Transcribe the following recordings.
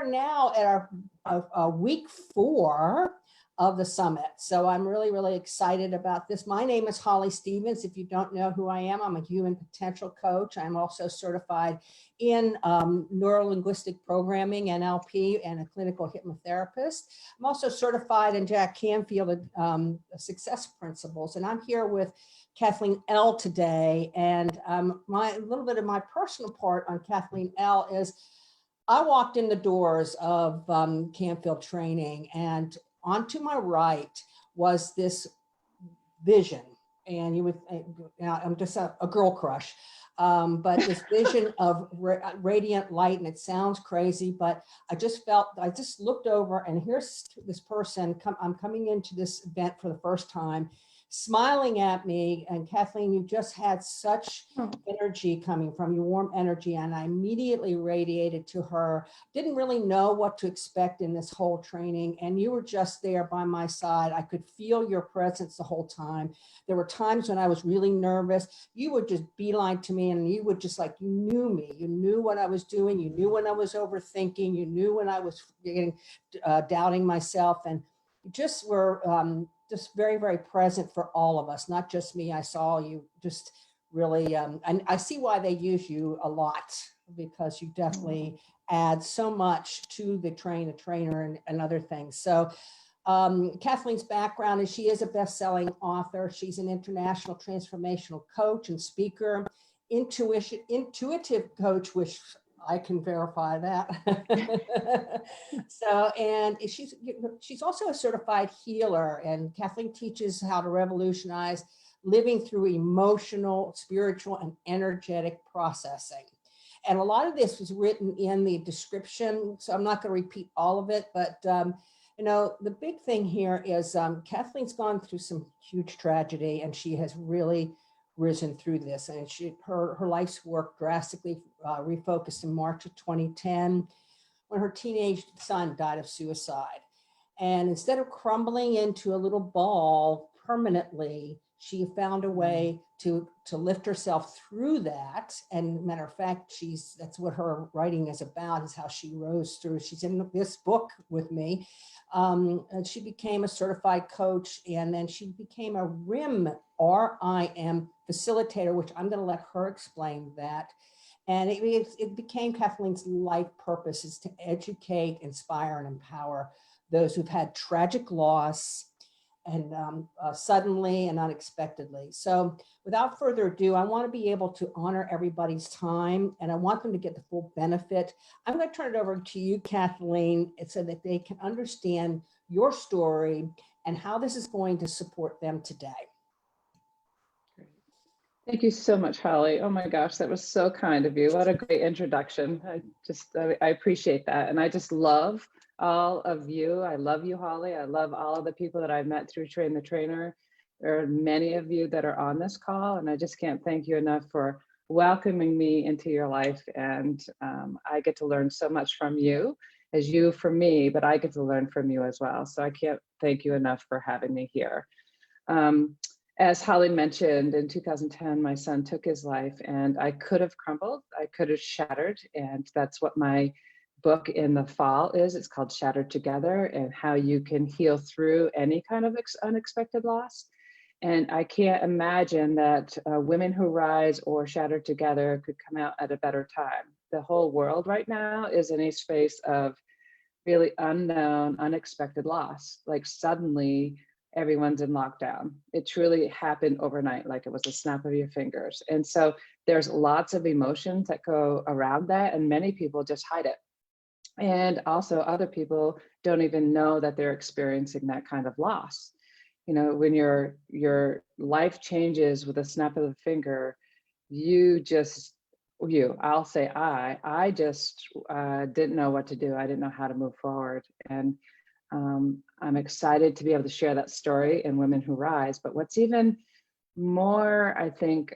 are now at our week 4 of the summit. So I'm really, really excited about this. My name is Holly Stevens. If you don't know who I am, I'm a human potential coach. I'm also certified in neuro-linguistic programming, NLP, and a clinical hypnotherapist. I'm also certified in Jack Canfield success principles. And I'm here with Kathleen L today. And a little bit of my personal part on Kathleen L is I walked in the doors of Canfield training, and onto my right was this vision. And you would, I'm just a girl crush, but this vision of radiant light, and it sounds crazy, but I just looked over, and here's this person, I'm coming into this event for the first time, smiling at me. And Kathleen, you just had such energy coming from you, warm energy. And I immediately radiated to her. Didn't really know what to expect in this whole training. And you were just there by my side. I could feel your presence the whole time. There were times when I was really nervous. You would just beeline to me, and you would just like, you knew me. You knew what I was doing. You knew when I was overthinking. You knew when I was getting, doubting myself. And you just were, just very, very present for all of us, not just me. I saw you just really, and I see why they use you a lot, because you definitely add so much to the trainer and other things. So Kathleen's background is she is a best-selling author. She's an international transformational coach and speaker, intuitive coach, which I can verify that. So, and she's also a certified healer, and Kathleen teaches how to revolutionize living through emotional, spiritual, and energetic processing. And a lot of this was written in the description, so I'm not going to repeat all of it, but you know, the big thing here is Kathleen's gone through some huge tragedy, and she has really risen through this, and her life's work drastically refocused in March of 2010 when her teenage son died of suicide. And instead of crumbling into a little ball permanently, she found a way to lift herself through that. And matter of fact, that's what her writing is about, is how she rose through. She's in this book with me. And she became a certified coach, and then she became a RIM, R-I-M facilitator, which I'm going to let her explain that. And it became Kathleen's life purpose, is to educate, inspire, and empower those who've had tragic loss, and suddenly and unexpectedly. So without further ado, I want to be able to honor everybody's time, and I want them to get the full benefit. I'm going to turn it over to you, Kathleen, so that they can understand your story and how this is going to support them today. Thank you so much, Holly. Oh my gosh, that was so kind of you. What a great introduction. I appreciate that. And I just love all of you. I love you, Holly. I love all of the people that I've met through Train the Trainer. There are many of you that are on this call, and I just can't thank you enough for welcoming me into your life. And I get to learn so much from you, as you from me, but I get to learn from you as well. So I can't thank you enough for having me here. As Holly mentioned, in 2010, my son took his life, and I could have crumbled, I could have shattered, and that's what my book in the fall is. It's called Shattered Together, and how you can heal through any kind of unexpected loss. And I can't imagine that Women Who Rise or Shattered Together could come out at a better time. The whole world right now is in a space of really unknown, unexpected loss. Like suddenly, everyone's in lockdown. It truly happened overnight, like it was a snap of your fingers. And so there's lots of emotions that go around that, and many people just hide it. And also other people don't even know that they're experiencing that kind of loss. You know, when your life changes with a snap of the finger, I'll say I just didn't know what to do. I didn't know how to move forward. And I'm excited to be able to share that story in Women Who Rise. But what's even more, I think,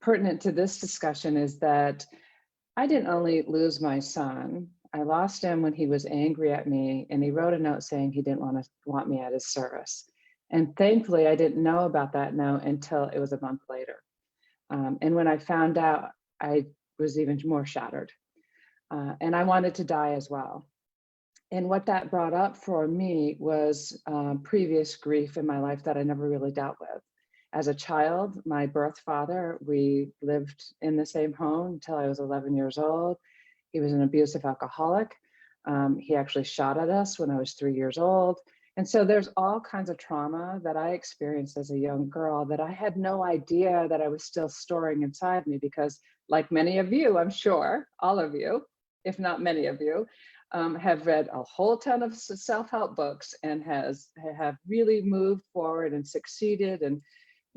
pertinent to this discussion is that I didn't only lose my son, I lost him when he was angry at me, and he wrote a note saying he didn't want me at his service. And thankfully, I didn't know about that note until it was a month later. And when I found out, I was even more shattered. And I wanted to die as well. And what that brought up for me was previous grief in my life that I never really dealt with. As a child, my birth father, we lived in the same home until I was 11 years old. He was an abusive alcoholic. He actually shot at us when I was 3 years old. And so there's all kinds of trauma that I experienced as a young girl that I had no idea that I was still storing inside me, because like many of you, I'm sure, all of you, if not many of you, have read a whole ton of self-help books and have really moved forward and succeeded. And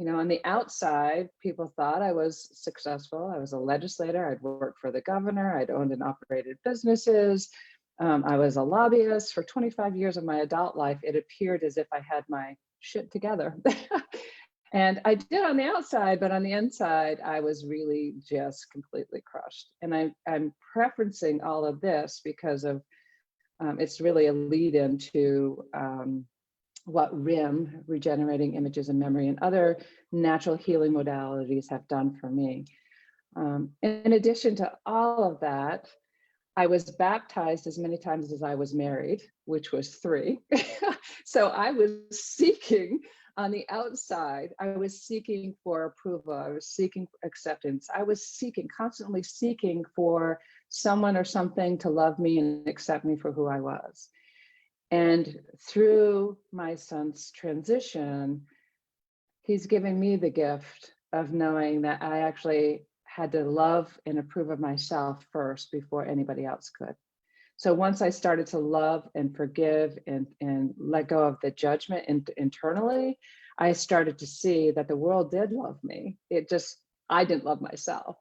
on the outside, people thought I was successful. I was a legislator. I'd worked for the governor. I'd owned and operated businesses. I was a lobbyist for 25 years of my adult life. It appeared as if I had my shit together. And I did on the outside, but on the inside, I was really just completely crushed. And I'm preferencing all of this because of it's really a lead into what RIM, regenerating images and memory, and other natural healing modalities have done for me. In addition to all of that, I was baptized as many times as I was married, which was 3. So I was seeking on the outside, I was seeking for approval. I was seeking acceptance. I was constantly seeking for someone or something to love me and accept me for who I was. And through my son's transition, he's giving me the gift of knowing that I actually had to love and approve of myself first before anybody else could. So once I started to love and forgive and let go of the judgment internally, I started to see that the world did love me. I didn't love myself.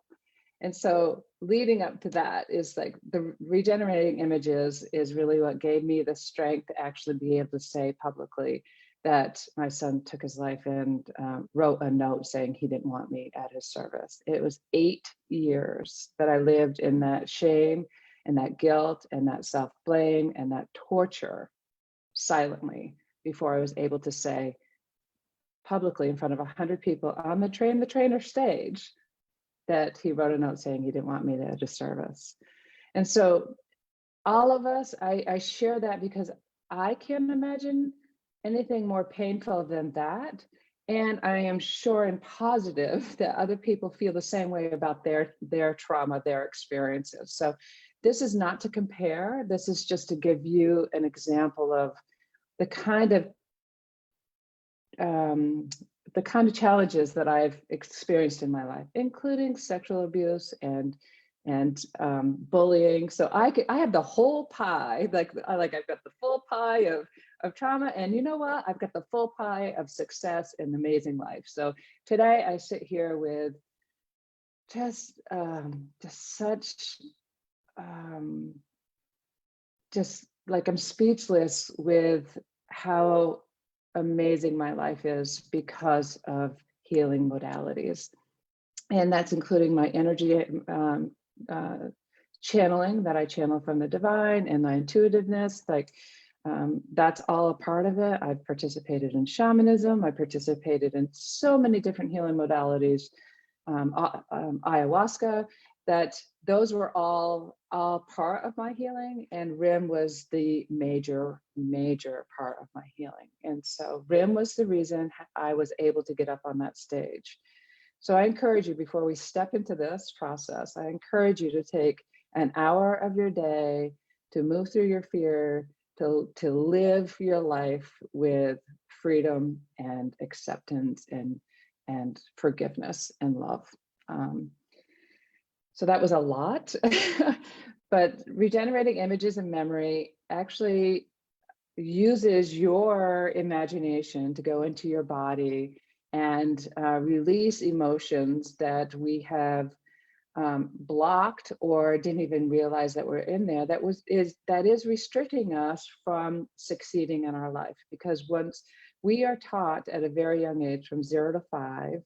And so leading up to that is like the regenerating images is really what gave me the strength to actually be able to say publicly that my son took his life and wrote a note saying he didn't want me at his service. It was 8 years that I lived in that shame and that guilt and that self-blame and that torture silently before I was able to say publicly in front of 100 people on the trainer stage that he wrote a note saying he didn't want me at his service. And so all of us, I share that because I can't imagine anything more painful than that. And I am sure and positive that other people feel the same way about their trauma, their experiences. So this is not to compare. This is just to give you an example of the kind of challenges that I've experienced in my life, including sexual abuse and bullying. So I have the whole pie. I've got the full pie of trauma, and you know what? I've got the full pie of success and amazing life. So today I sit here with just such just like I'm speechless with how amazing my life is because of healing modalities. And that's including my energy channeling that I channel from the divine, and my intuitiveness. That's all a part of it. I've participated in shamanism. I participated in so many different healing modalities, ayahuasca, that those were all part of my healing, and RIM was the major part of my healing. And so RIM was the reason I was able to get up on that stage. So I encourage you, before we step into this process, I encourage you to take an hour of your day to move through your fear, to live your life with freedom and acceptance and forgiveness and love. So that was a lot, but regenerating images and memory actually uses your imagination to go into your body and release emotions that we have blocked or didn't even realize that were in there. That is restricting us from succeeding in our life, because once we are taught at a very young age, from 0 to 5,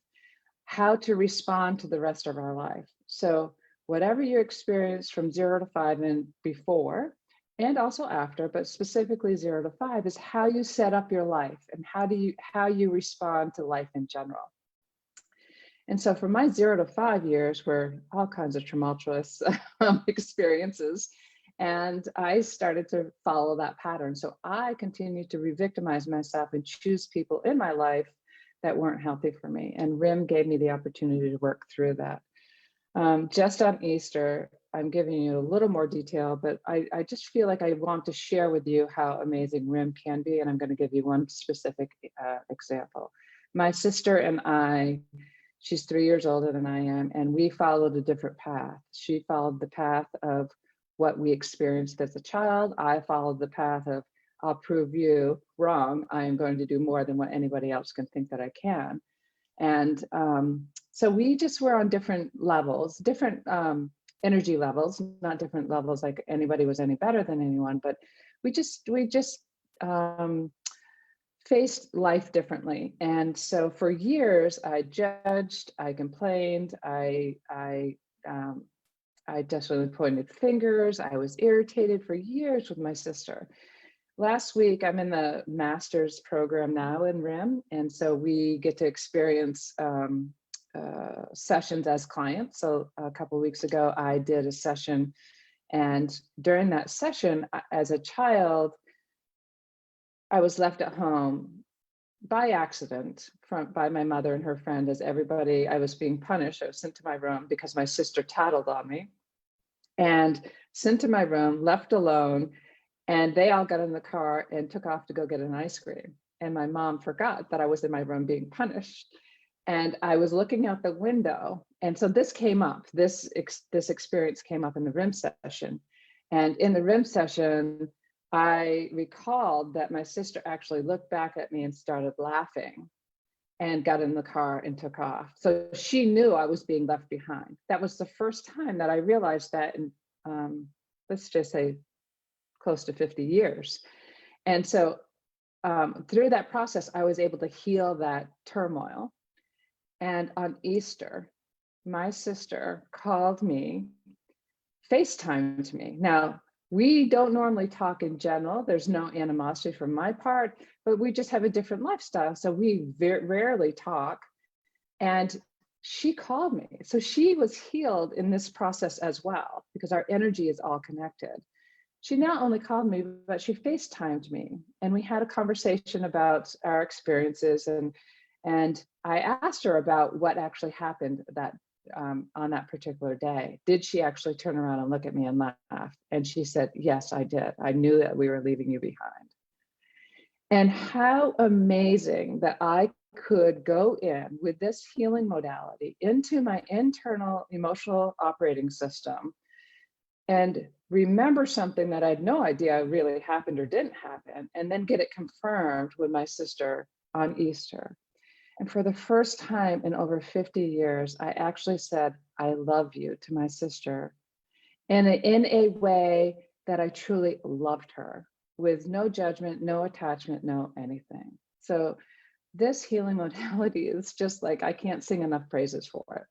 how to respond to the rest of our life. So whatever you experience from 0 to 5 and before, and also after, but specifically 0 to 5, is how you set up your life and how you respond to life in general. And so for my 0 to 5 years were all kinds of tumultuous experiences. And I started to follow that pattern. So I continued to re-victimize myself and choose people in my life that weren't healthy for me. And RIM gave me the opportunity to work through that. Just on Easter, I'm giving you a little more detail, but I just feel like I want to share with you how amazing RIM can be. And I'm going to give you one specific example. My sister and I, she's 3 years older than I am, and we followed a different path. She followed the path of what we experienced as a child. I followed the path of, I'll prove you wrong. I am going to do more than what anybody else can think that I can. And so we just were on different levels, different energy levels, not different levels like anybody was any better than anyone, but we just faced life differently. And so for years, I judged, I complained, I definitely pointed fingers. I was irritated for years with my sister. Last week, I'm in the master's program now in RIM. And so we get to experience sessions as clients. So a couple of weeks ago, I did a session. And during that session, as a child, I was left at home by accident by my mother and her friend. As everybody, I was being punished. I was sent to my room because my sister tattled on me, and sent to my room, left alone. And they all got in the car and took off to go get an ice cream. And my mom forgot that I was in my room being punished. And I was looking out the window. And so this came up, this experience came up in the RIM session. And in the RIM session, I recalled that my sister actually looked back at me and started laughing and got in the car and took off. So she knew I was being left behind. That was the first time that I realized that in, let's just say, close to 50 years. And so through that process, I was able to heal that turmoil. And on Easter, my sister called me, FaceTimed me. Now, we don't normally talk in general. There's no animosity from my part, but we just have a different lifestyle. So we rarely talk. And she called me. So she was healed in this process as well, because our energy is all connected. She not only called me, but she FaceTimed me. And we had a conversation about our experiences. And I asked her about what actually happened that on that particular day. Did she actually turn around and look at me and laugh? And she said, yes, I did. I knew that we were leaving you behind. And how amazing that I could go in with this healing modality into my internal emotional operating system and remember something that I had no idea really happened or didn't happen, and then get it confirmed with my sister on Easter. And for the first time in over 50 years, I actually said, I love you to my sister in a way that I truly loved her, with no judgment, no attachment, no anything. So this healing modality is just like, I can't sing enough praises for it.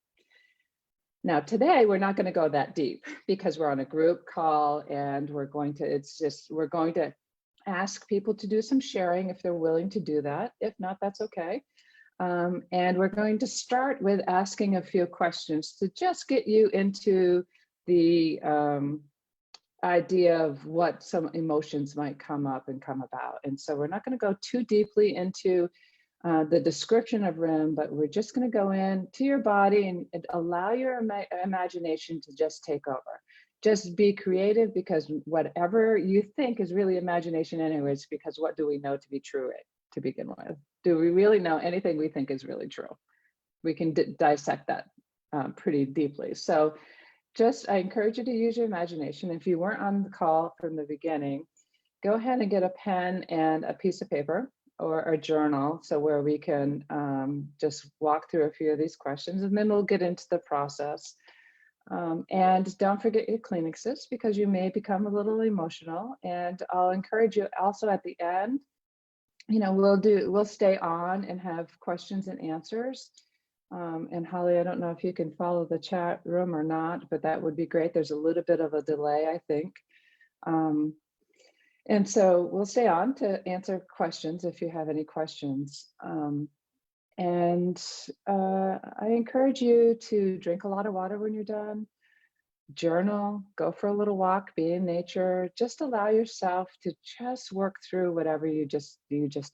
Now, today, we're not going to go that deep because we're on a group call and we're going to ask people to do some sharing if they're willing to do that. If not, that's okay. And we're going to start with asking a few questions to just get you into the idea of what some emotions might come up and come about. And so we're not going to go too deeply into the description of RIM, but we're just going to go into your body and allow your imagination to just take over. Just be creative, because whatever you think is really imagination anyways, because what do we know to be true to begin with? Do we really know anything we think is really true? We can dissect that pretty deeply. So I encourage you to use your imagination. If you weren't on the call from the beginning, go ahead and get a pen and a piece of paper or a journal, so where we can just walk through a few of these questions, and then we'll get into the process. And don't forget your Kleenexes, because you may become a little emotional. And I'll encourage you also at the end, we'll stay on and have questions and answers. And Holly, I don't know if you can follow the chat room or not, but that would be great. There's a little bit of a delay, I think. And so we'll stay on to answer questions if you have any questions. And I encourage you to drink a lot of water when you're done, journal, go for a little walk, be in nature, just allow yourself to just work through whatever you just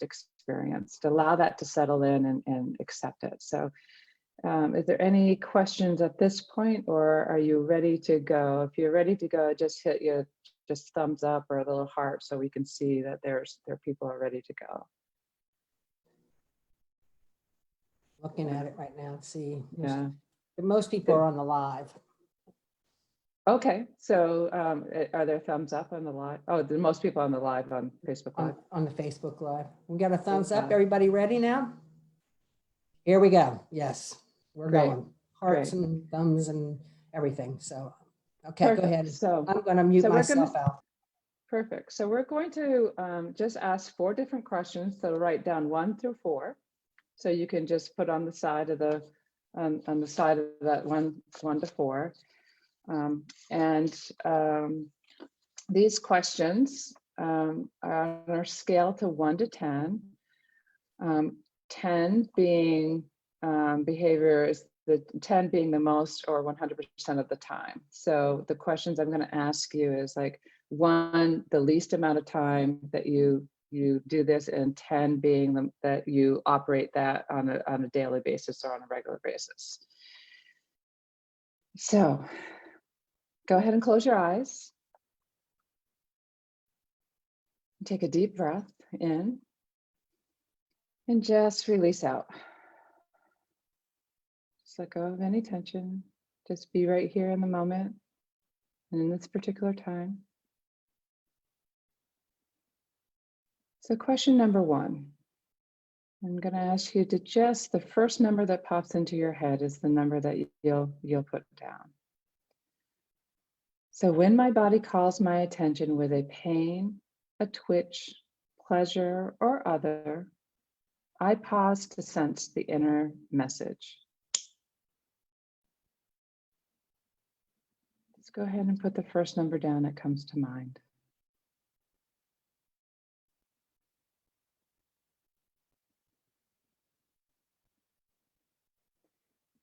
experienced. Allow that to settle in and accept it. So is there any questions at this point, or are you ready to go? If you're ready to go, just hit your just thumbs up or a little heart so we can see that there are people are ready to go. Looking at it right now, see. Yeah. Most people are on the live. Okay, so are there thumbs up on the live? Oh, most people on the live on Facebook Live. On the Facebook Live. We got a thumbs up. Live. Everybody ready now? Here we go. Yes, we're Great. going. Hearts Great. and thumbs and everything. So, okay, Perfect. go ahead. So I'm going to mute we're myself out. Perfect. So we're going to just ask 4 different questions. So write down 1 through 4. So you can just put on the side of the on the side of that 1 to 4. These questions are on our scale to 1 to 10. 10 being behavior is the 10 being the most or 100% of the time. So the questions I'm going to ask you is like 1, the least amount of time that you do this, and 10 being that you operate that on a daily basis or on a regular basis. So go ahead and close your eyes. Take a deep breath in and just release out. Just let go of any tension. Just be right here in the moment and in this particular time. So question number 1, I'm going to ask you to just, the first number that pops into your head is the number that you'll put down. So when my body calls my attention with a pain, a twitch, pleasure, or other, I pause to sense the inner message. Let's go ahead and put the first number down that comes to mind.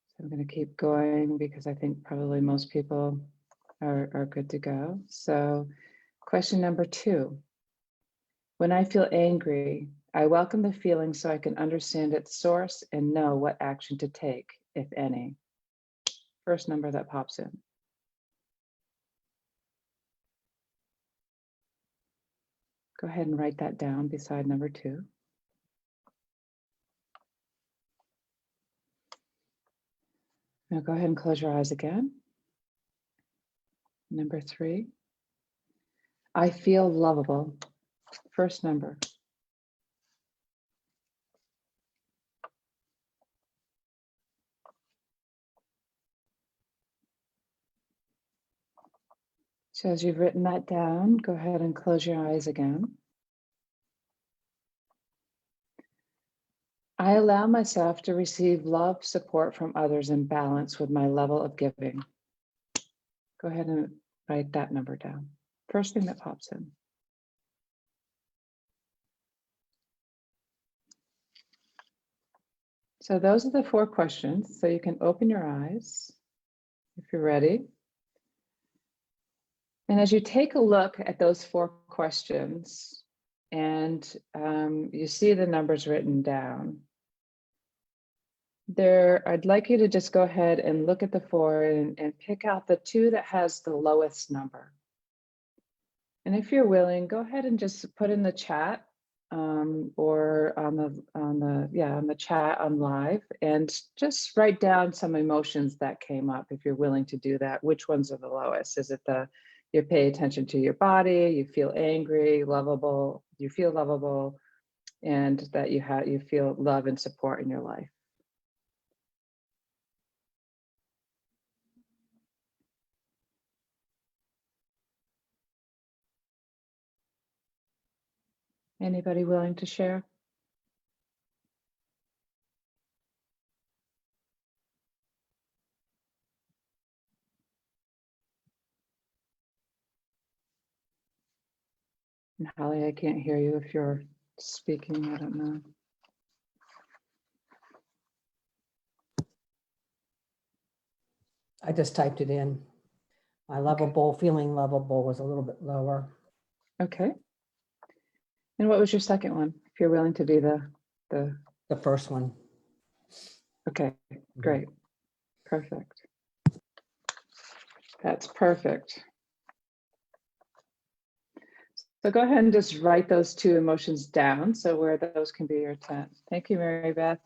So I'm going to keep going because I think probably most people are good to go. So question number 2. When I feel angry, I welcome the feeling so I can understand its source and know what action to take, if any. First number that pops in. Go ahead and write that down beside number 2. Now go ahead and close your eyes again. Number 3. I feel lovable. First number. So as you've written that down, go ahead and close your eyes again. I allow myself to receive love, support from others in balance with my level of giving. Go ahead and write that number down. First thing that pops in. So those are the 4 questions. So you can open your eyes if you're ready. And as you take a look at those 4 questions and you see the numbers written down, I'd like you to just go ahead and look at the 4 and pick out the 2 that has the lowest number. And if you're willing, go ahead and just put in the chat or on the chat on live, and just write down some emotions that came up if you're willing to do that. Which ones are the lowest? Is it you pay attention to your body, you feel angry, lovable, you feel lovable, and that you feel love and support in your life? Anybody willing to share? And Holly, I can't hear you if you're speaking. I don't know. I just typed it in. My lovable, feeling lovable was a little bit lower. Okay. And what was your second one? If you're willing to do the The first one. okay, great. Perfect. That's perfect. So go ahead and just write those two emotions down. So where those can be your intent. Thank you, Mary Beth.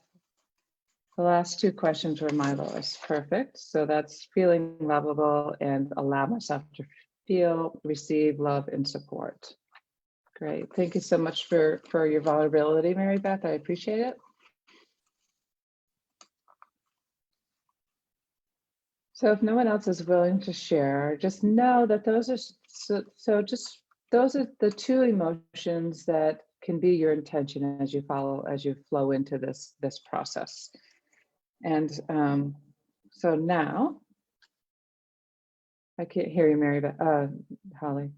The last two questions were my lowest. Perfect. So that's feeling lovable and allow myself to feel, receive love and support. Great. Thank you so much for your vulnerability, Mary Beth. I appreciate it. So if no one else is willing to share, just know that those are those are the two emotions that can be your intention as you flow into this process. And so now, I can't hear you, Mary, but Holly.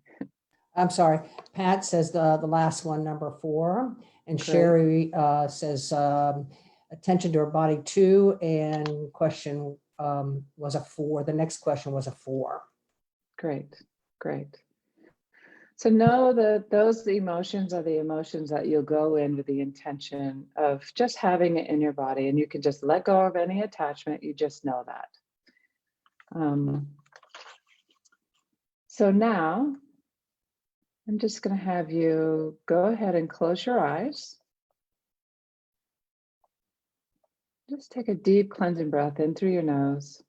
I'm sorry. Pat says the last one, number 4, and Great. Sherry says attention to her body 2, and question was a 4. The next question was a 4. Great, great. So know that those emotions are the emotions that you'll go in with the intention of just having it in your body, and you can just let go of any attachment. You just know that. So now I'm just going to have you go ahead and close your eyes. Just take a deep cleansing breath in through your nose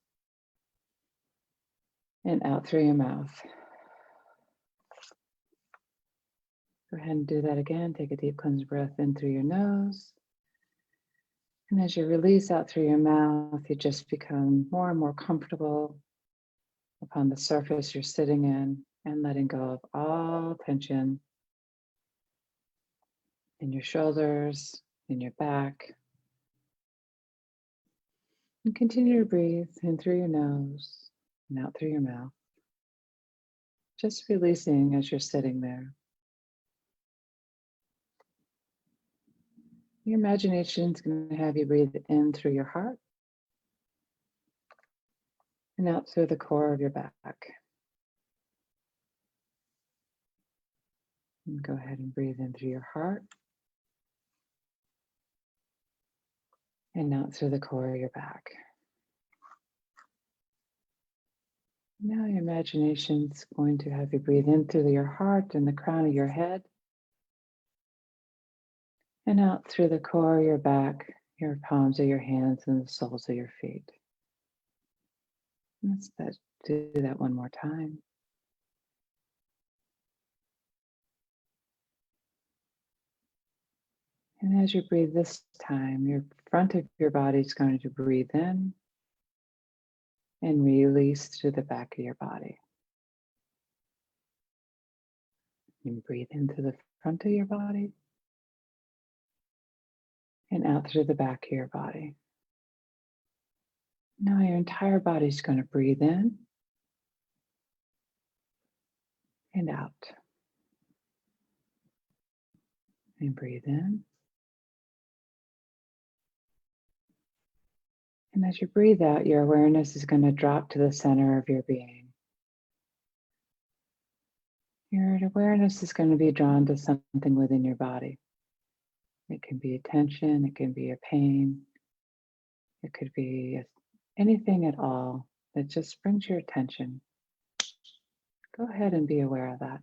and out through your mouth. Go ahead and do that again. Take a deep cleansing breath in through your nose. And as you release out through your mouth, you just become more and more comfortable upon the surface you're sitting in and letting go of all tension in your shoulders, in your back. And continue to breathe in through your nose and out through your mouth. Just releasing as you're sitting there. Your imagination is going to have you breathe in through your heart and out through the core of your back. And go ahead and breathe in through your heart and out through the core of your back. Now your imagination is going to have you breathe in through your heart and the crown of your head and out through the core of your back, your palms of your hands and the soles of your feet. Let's do that one more time. And as you breathe this time, your front of your body is going to breathe in and release through the back of your body. And breathe into the front of your body and out through the back of your body. Now your entire body is going to breathe in and out. And breathe in. And as you breathe out, your awareness is going to drop to the center of your being. Your awareness is going to be drawn to something within your body. It can be a tension, it can be a pain, it could be anything at all that just brings your attention. Go ahead and be aware of that.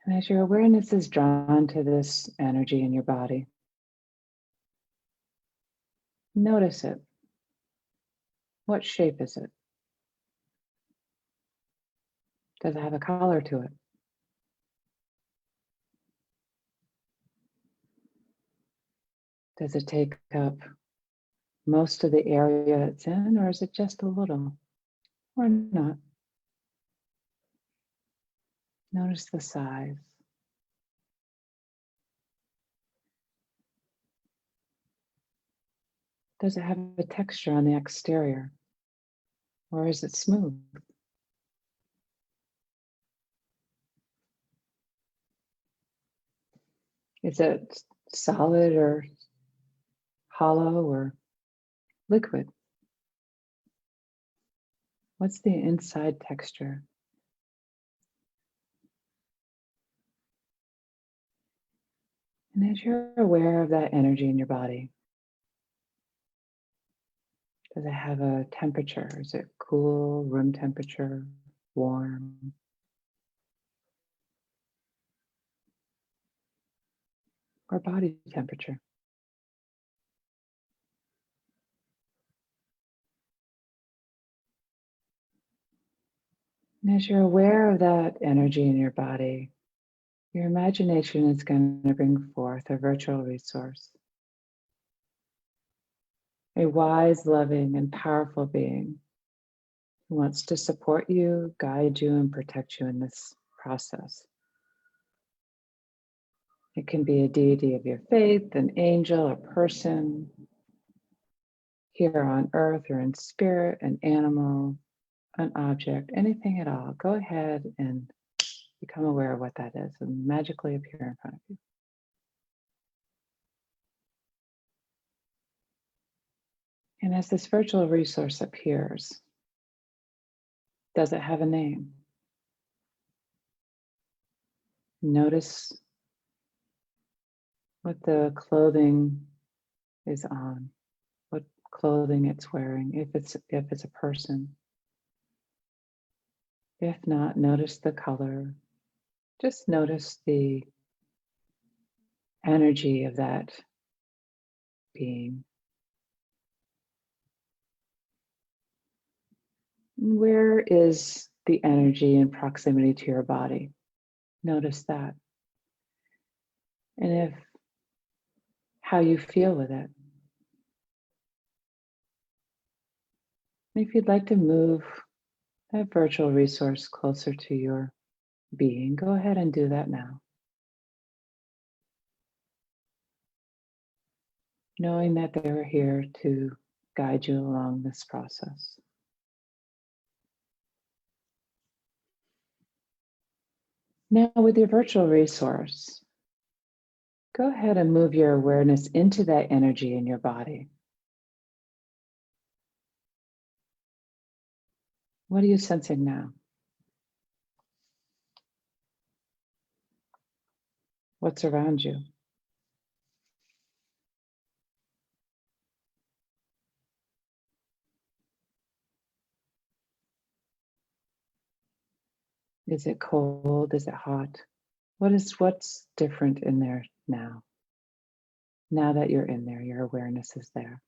And as your awareness is drawn to this energy in your body, notice it. What shape is it? Does it have a color to it? Does it take up most of the area it's in, or is it just a little, or not? Notice the size. Does it have a texture on the exterior, or is it smooth? Is it solid or hollow or liquid? What's the inside texture? And as you're aware of that energy in your body, does it have a temperature? Is it cool, room temperature, warm? Or body temperature? And as you're aware of that energy in your body, your imagination is going to bring forth a virtual resource, a wise, loving, and powerful being who wants to support you, guide you, and protect you in this process. It can be a deity of your faith, an angel, a person, here on earth or in spirit, an animal, an object, anything at all. Go ahead and become aware of what that is and magically appear in front of you. And as this virtual resource appears, does it have a name? Notice what the clothing is on, what clothing it's wearing, if it's a person. If not, notice the color. Just notice the energy of that being. Where is the energy in proximity to your body? Notice that. And how you feel with it. If you'd like to move that virtual resource closer to your being, go ahead and do that now. Knowing that they're here to guide you along this process. Now, with your virtual resource, go ahead and move your awareness into that energy in your body. What are you sensing now? What's around you? Is it cold? Is it hot? What's different in there now? Now that you're in there, your awareness is there.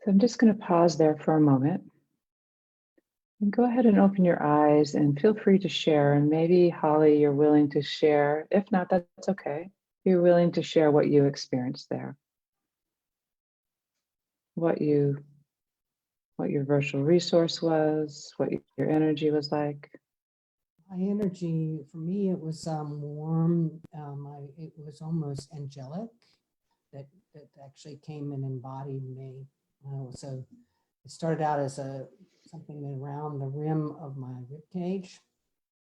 So I'm just going to pause there for a moment. And go ahead and open your eyes and feel free to share. And maybe, Holly, you're willing to share. If not, that's okay. You're willing to share what you experienced there. What your virtual resource was, what your energy was like. My energy, for me, it was warm. It was almost angelic. That actually came and embodied me. It started out as something around the rim of my rib cage,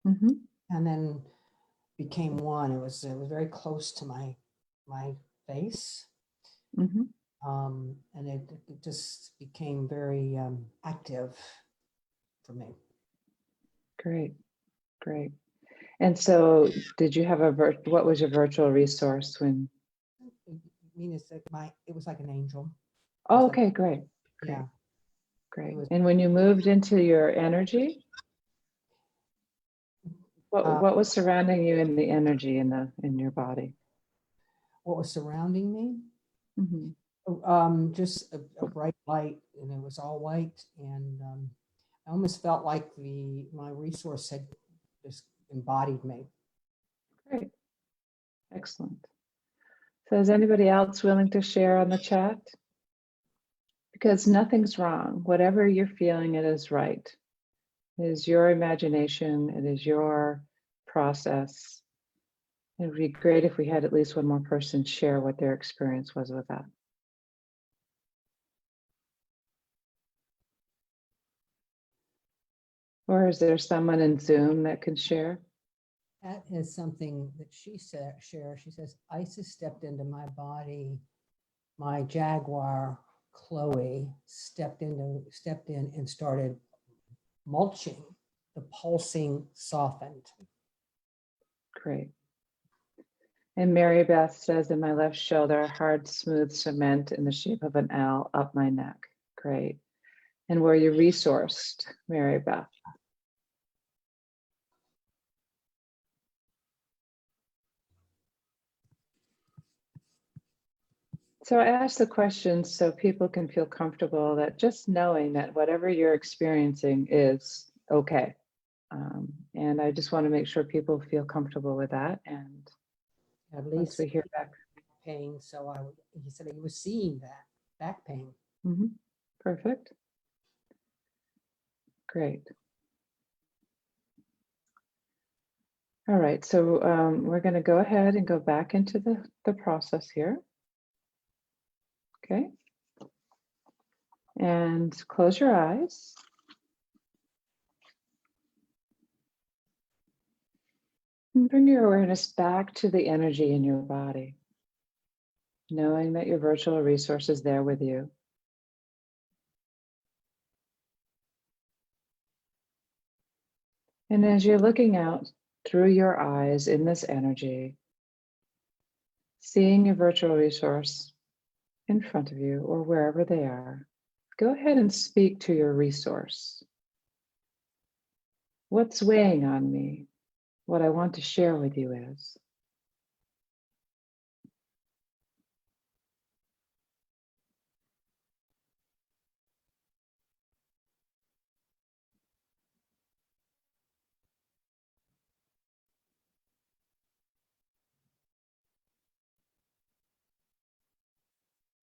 and then became one. It was very close to my face, and it just became very active for me. Great. And so, did you have what was your virtual resource when? I mean, it was like an angel. Oh, okay, great. Yeah. Great. And when you moved into your energy, what was surrounding you in the energy in your body? What was surrounding me? Just a bright light, and it was all white, and I almost felt like my resource had just embodied me. Great. Excellent. So is anybody else willing to share on the chat? Because nothing's wrong. Whatever you're feeling, it is right. It is your imagination. It is your process. It would be great if we had at least one more person share what their experience was with that. Or is there someone in Zoom that can share? That is something that she said, share. She says, Isis stepped into my body. My Jaguar, Chloe, stepped in and started mulching. The pulsing softened. Great. And Mary Beth says, in my left shoulder, hard, smooth cement in the shape of an L up my neck. Great. And were you resourced, Mary Beth? So I asked the questions so people can feel comfortable that just knowing that whatever you're experiencing is okay. And I just want to make sure people feel comfortable with that. And At once least we hear back. pain. So he said he was seeing that back pain. Perfect. Great. All right, so we're going to go ahead and go back into the process here. Okay. And close your eyes. And bring your awareness back to the energy in your body, knowing that your virtual resource is there with you. And as you're looking out through your eyes in this energy, seeing your virtual resource in front of you or wherever they are, go ahead and speak to your resource. What's weighing on me? What I want to share with you is.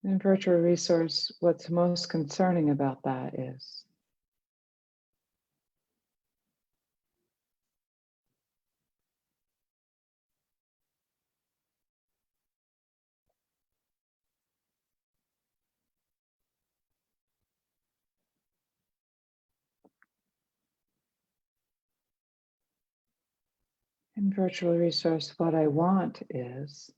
In virtual resource, what's most concerning about that is. In virtual resource, what I want is.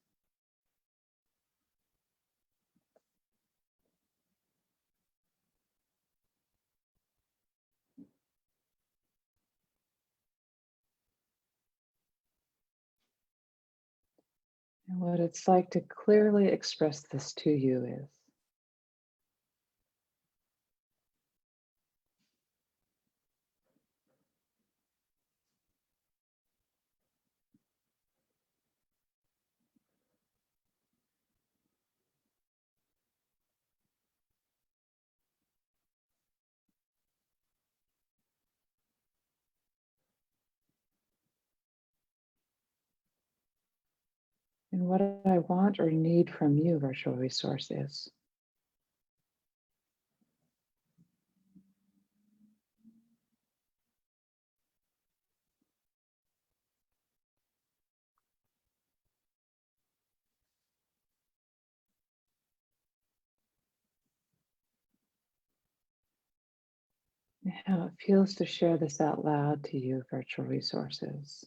And what it's like to clearly express this to you is. And what I want or need from you, virtual resource, is. And how it feels to share this out loud to you, virtual resources.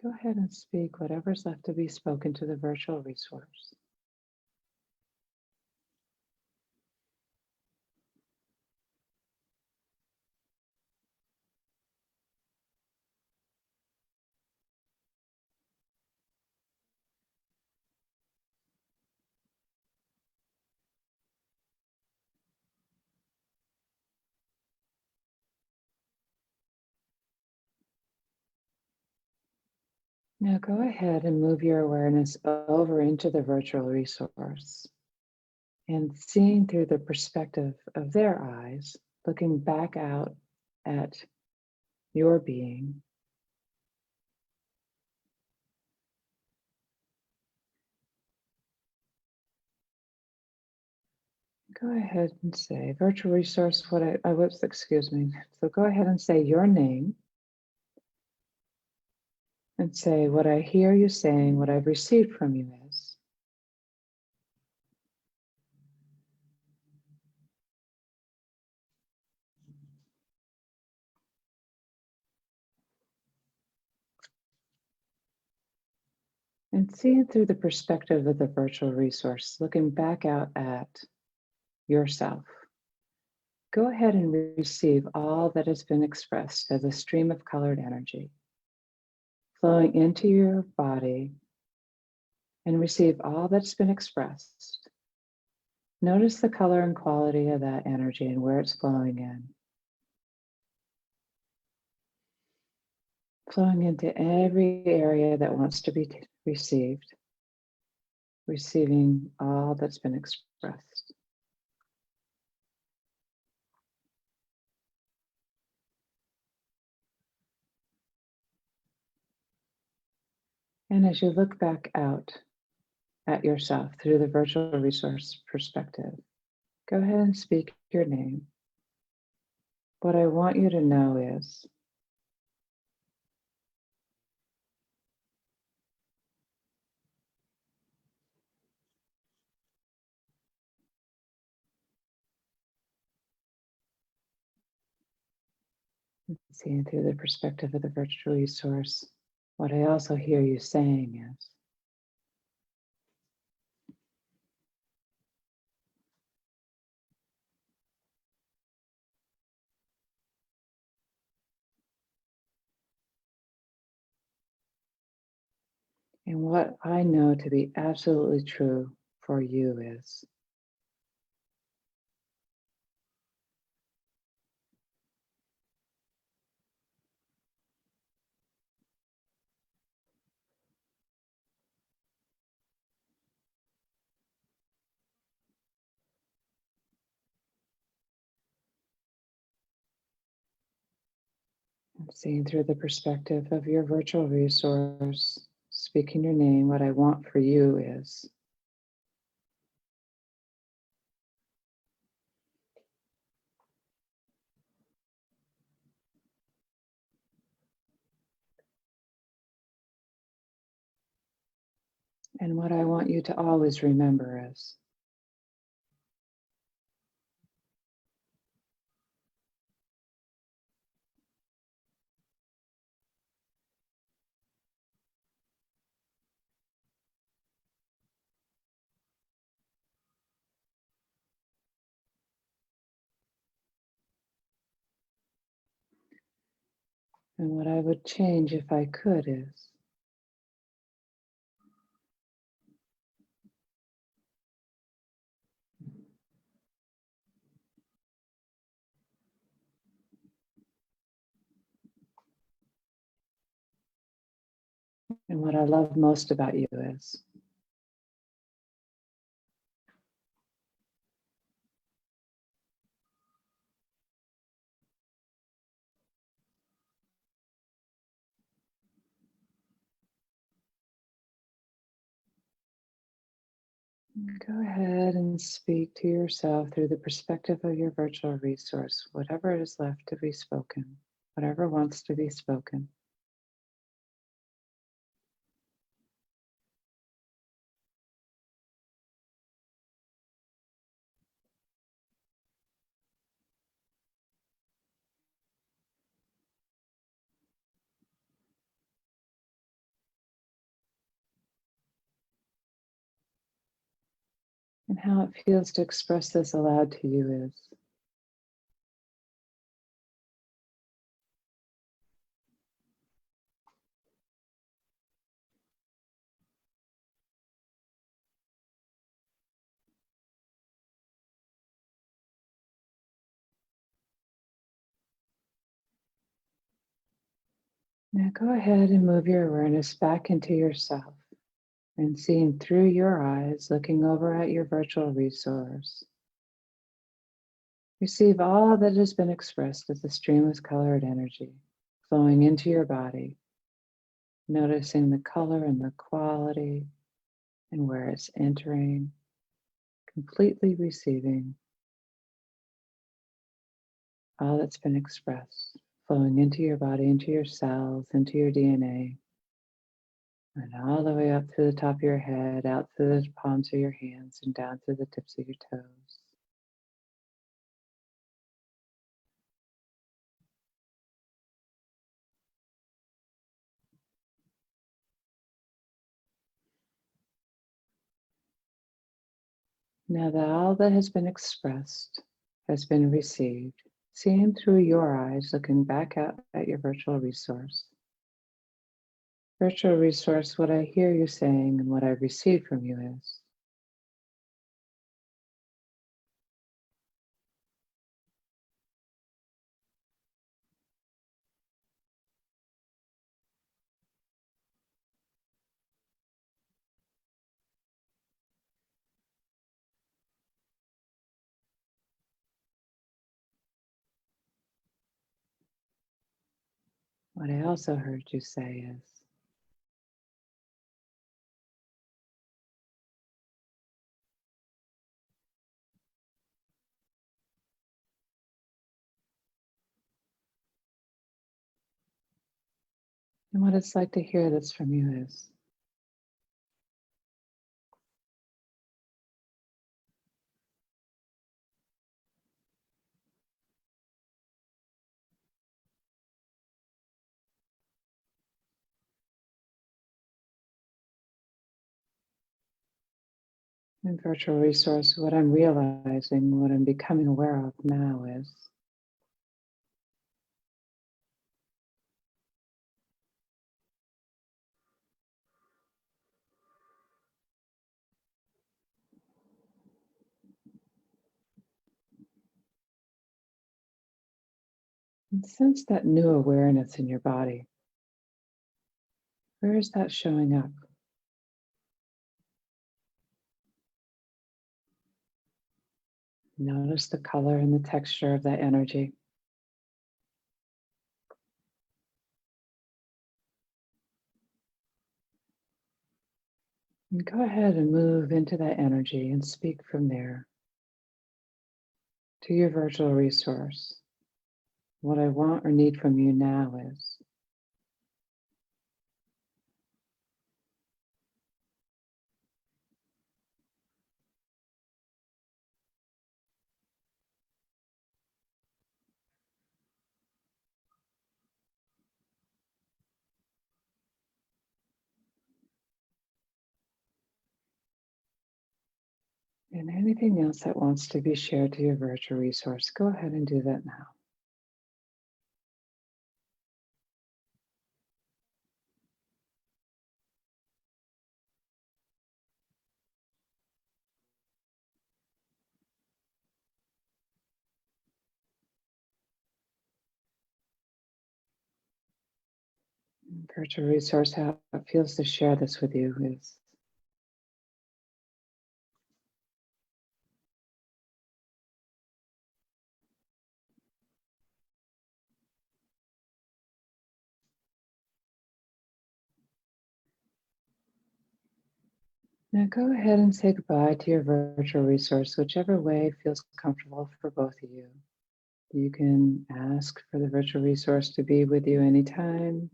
Go ahead and speak whatever's left to be spoken to the virtual resource. Now go ahead and move your awareness over into the virtual resource and seeing through the perspective of their eyes, looking back out at your being. Go ahead and say, virtual resource, excuse me. So go ahead and say your name and say, what I hear you saying, what I've received from you is. And see it through the perspective of the virtual resource, looking back out at yourself. Go ahead and receive all that has been expressed as a stream of colored energy flowing into your body, and receive all that's been expressed. Notice the color and quality of that energy and where it's flowing in. Flowing into every area that wants to be received, receiving all that's been expressed. And as you look back out at yourself through the virtual resource perspective, go ahead and speak your name. What I want you to know is seeing through the perspective of the virtual resource. What I also hear you saying is, and what I know to be absolutely true for you is, I'm seeing through the perspective of your virtual resource, speaking your name, what I want for you is, and what I want you to always remember is, and what I would change if I could is, and what I love most about you is, go ahead and speak to yourself through the perspective of your virtual resource, whatever is left to be spoken, whatever wants to be spoken. And how it feels to express this aloud to you is, now go ahead and move your awareness back into yourself and seeing through your eyes, looking over at your virtual resource. Receive all that has been expressed as a stream of colored energy flowing into your body, noticing the color and the quality and where it's entering, completely receiving all that's been expressed, flowing into your body, into your cells, into your DNA, and all the way up to the top of your head, out to the palms of your hands, and down to the tips of your toes. Now that all that has been expressed has been received, seen through your eyes, looking back out at your virtual resource. Virtual resource, what I hear you saying and what I receive from you is, what I also heard you say is, and what it's like to hear this from you is, in virtual resource, what I'm realizing, what I'm becoming aware of now is, and sense that new awareness in your body. Where is that showing up? Notice the color and the texture of that energy. And go ahead and move into that energy and speak from there to your virtual resource. What I want or need from you now is, and anything else that wants to be shared to your virtual resource, go ahead and do that now. Virtual resource, how it feels to share this with you is, now go ahead and say goodbye to your virtual resource, whichever way feels comfortable for both of you. You can ask for the virtual resource to be with you anytime.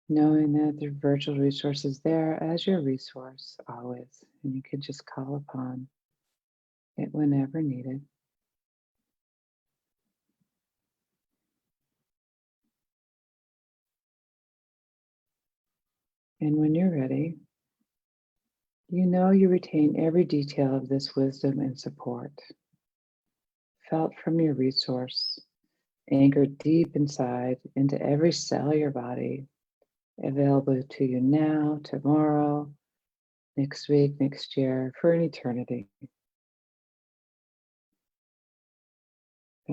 Knowing that the virtual resource is there as your resource always, and you can just call upon it whenever needed. And when you're ready, you know you retain every detail of this wisdom and support, felt from your resource, anchored deep inside into every cell of your body, available to you now, tomorrow, next week, next year, for an eternity.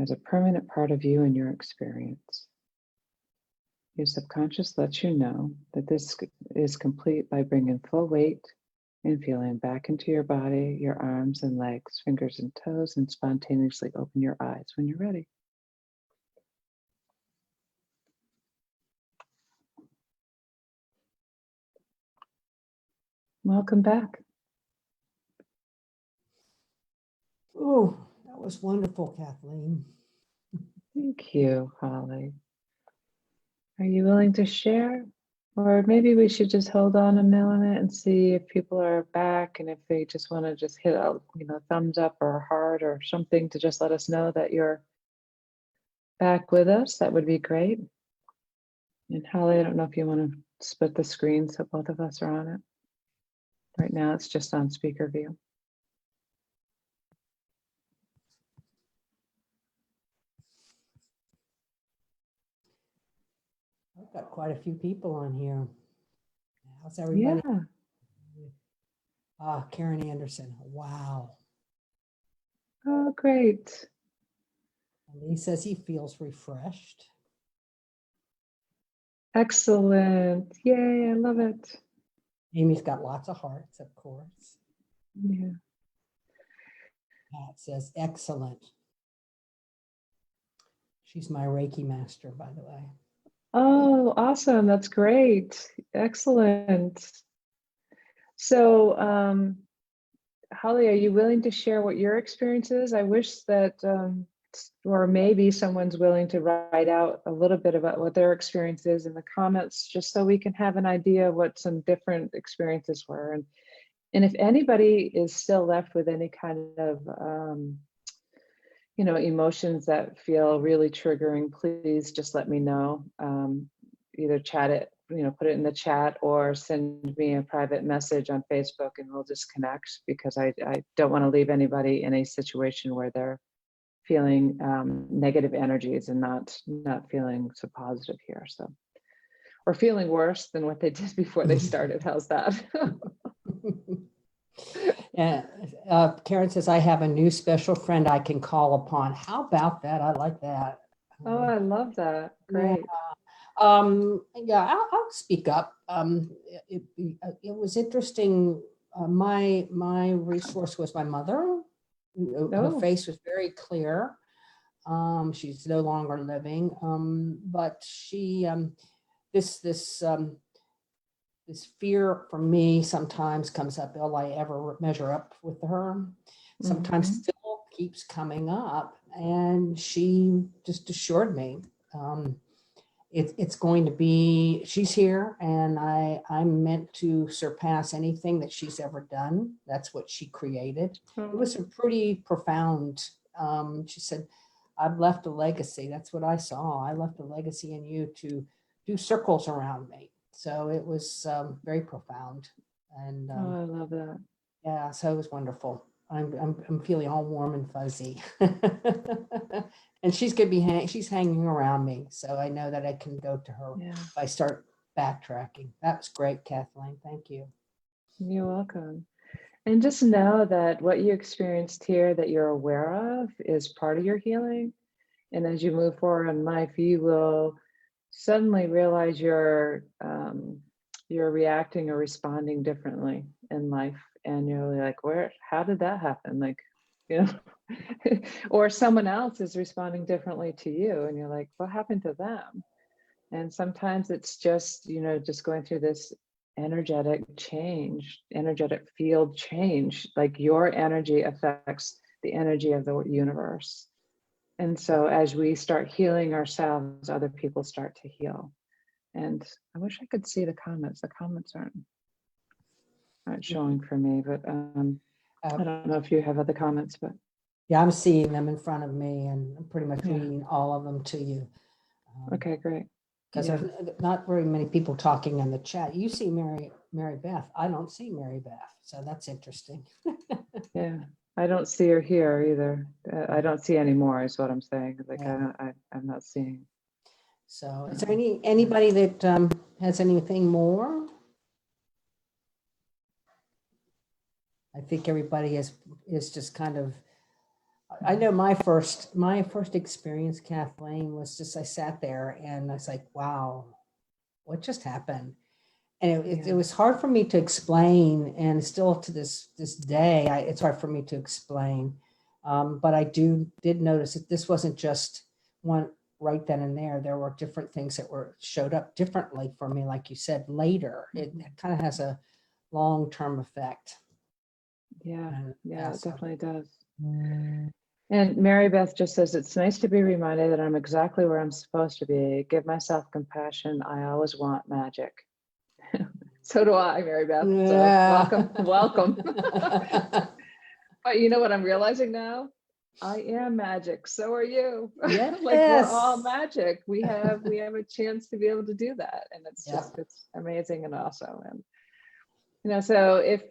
As a permanent part of you and your experience. Your subconscious lets you know that this is complete by bringing full weight and feeling back into your body, your arms and legs, fingers and toes, and spontaneously open your eyes when you're ready. Welcome back. Oh, that was wonderful, Kathleen. Thank you, Holly. Are you willing to share? Or maybe we should just hold on a minute and see if people are back and if they just want to just hit a thumbs up or a heart or something to just let us know that you're back with us. That would be great. And Holly, I don't know if you want to split the screen so both of us are on it. Right now, it's just on speaker view. I've got quite a few people on here. How's everybody? Yeah. Karen Anderson. Wow. Oh, great. And he says he feels refreshed. Excellent. Yay, I love it. Amy's got lots of hearts, of course. Yeah. Pat says, excellent. She's my Reiki master, by the way. Oh, awesome. That's great. Excellent. So, Holly, are you willing to share what your experience is? I wish that, or maybe someone's willing to write out a little bit about what their experience is in the comments, just so we can have an idea of what some different experiences were. And if anybody is still left with any kind of, emotions that feel really triggering, please just let me know. Either chat it, put it in the chat, or send me a private message on Facebook and we'll just connect, because I don't want to leave anybody in a situation where they're feeling negative energies and not feeling so positive here. So, or feeling worse than what they did before they started. How's that? And Karen says, I have a new special friend I can call upon. How about that? I like that. Oh, I love that. Great. Yeah, I'll speak up. It was interesting. My resource was my mother. Her Oh, face was very clear. She's no longer living. But she, this fear for me sometimes comes up. Will I ever measure up with her? Sometimes still keeps coming up. And she just assured me, it's going to be, she's here, and I'm meant to surpass anything that she's ever done. That's what she created. It was a pretty profound, she said, I've left a legacy. That's what I saw. I left a legacy in you to do circles around me. So it was very profound. And oh, I love that. yeah, so it was wonderful. I'm feeling all warm and fuzzy. And she's gonna be she's hanging around me, so I know that I can go to her Yeah, if I start backtracking. That was great, Kathleen. Thank you. you're welcome. And just know that what you experienced here that you're aware of is part of your healing. And as you move forward in life, you will suddenly realize you're reacting or responding differently in life. And you're like, how did that happen? Like, or someone else is responding differently to you. And you're like, what happened to them? And sometimes it's just, just going through this energetic change, energetic field change, like your energy affects the energy of the universe. And so as we start healing ourselves, other people start to heal. And I wish I could see the comments. The comments aren't showing for me, but I don't know if you have other comments, but. Yeah, I'm seeing them in front of me, and I'm pretty much Yeah. reading all of them to you. Okay, great. Because there's not very many people talking in the chat. You see Mary Beth. I don't see Mary Beth. So that's interesting. Yeah, I don't see her here either. I don't see any more is what I'm saying. Like, Yeah. I'm not seeing. So is there anybody that has anything more? I think everybody is just kind of, I know my first experience, Kathleen, was just, I sat there and I was like, wow, what just happened? And it was hard for me to explain, and still to this day, it's hard for me to explain. But I did notice that this wasn't just one right then and there. There were different things that showed up differently for me, like you said, later. It kind of has a long-term effect. Yeah, it So. definitely does. And Mary Beth just says, it's nice to be reminded that I'm exactly where I'm supposed to be. Give myself compassion. I always want magic. So do I, Mary Beth. Yeah. So welcome. But you know what I'm realizing now? I am magic. So are you. Yes. Like we're all magic. We have a chance to be able to do that. And it's Yeah. just, it's amazing and awesome. And so if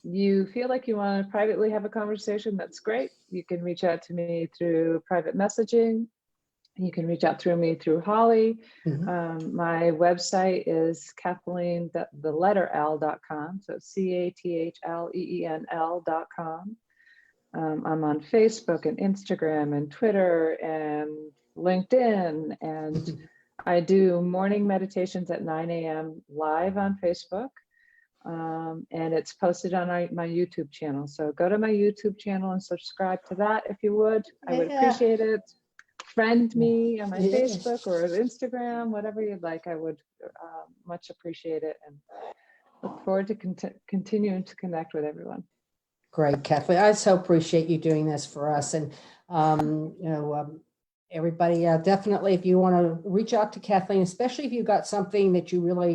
you feel like you want to privately have a conversation, that's great. You can reach out to me through private messaging. You can reach out through me through Holly. Mhm. My website is Kathleen, the letter L.com. So CATHLEENL.com. I'm on Facebook and Instagram and Twitter and LinkedIn. And I do morning meditations at 9 a.m. live on Facebook. And it's posted on my YouTube channel. So go to my YouTube channel and subscribe to that if you would. I would Yeah. appreciate it. Friend me on my Yes. Facebook or Instagram, whatever you'd like. I would much appreciate it, and look forward to continuing to connect with everyone. Great, Kathleen. I so appreciate you doing this for us. And, everybody, definitely, if you want to reach out to Kathleen, especially if you've got something that you really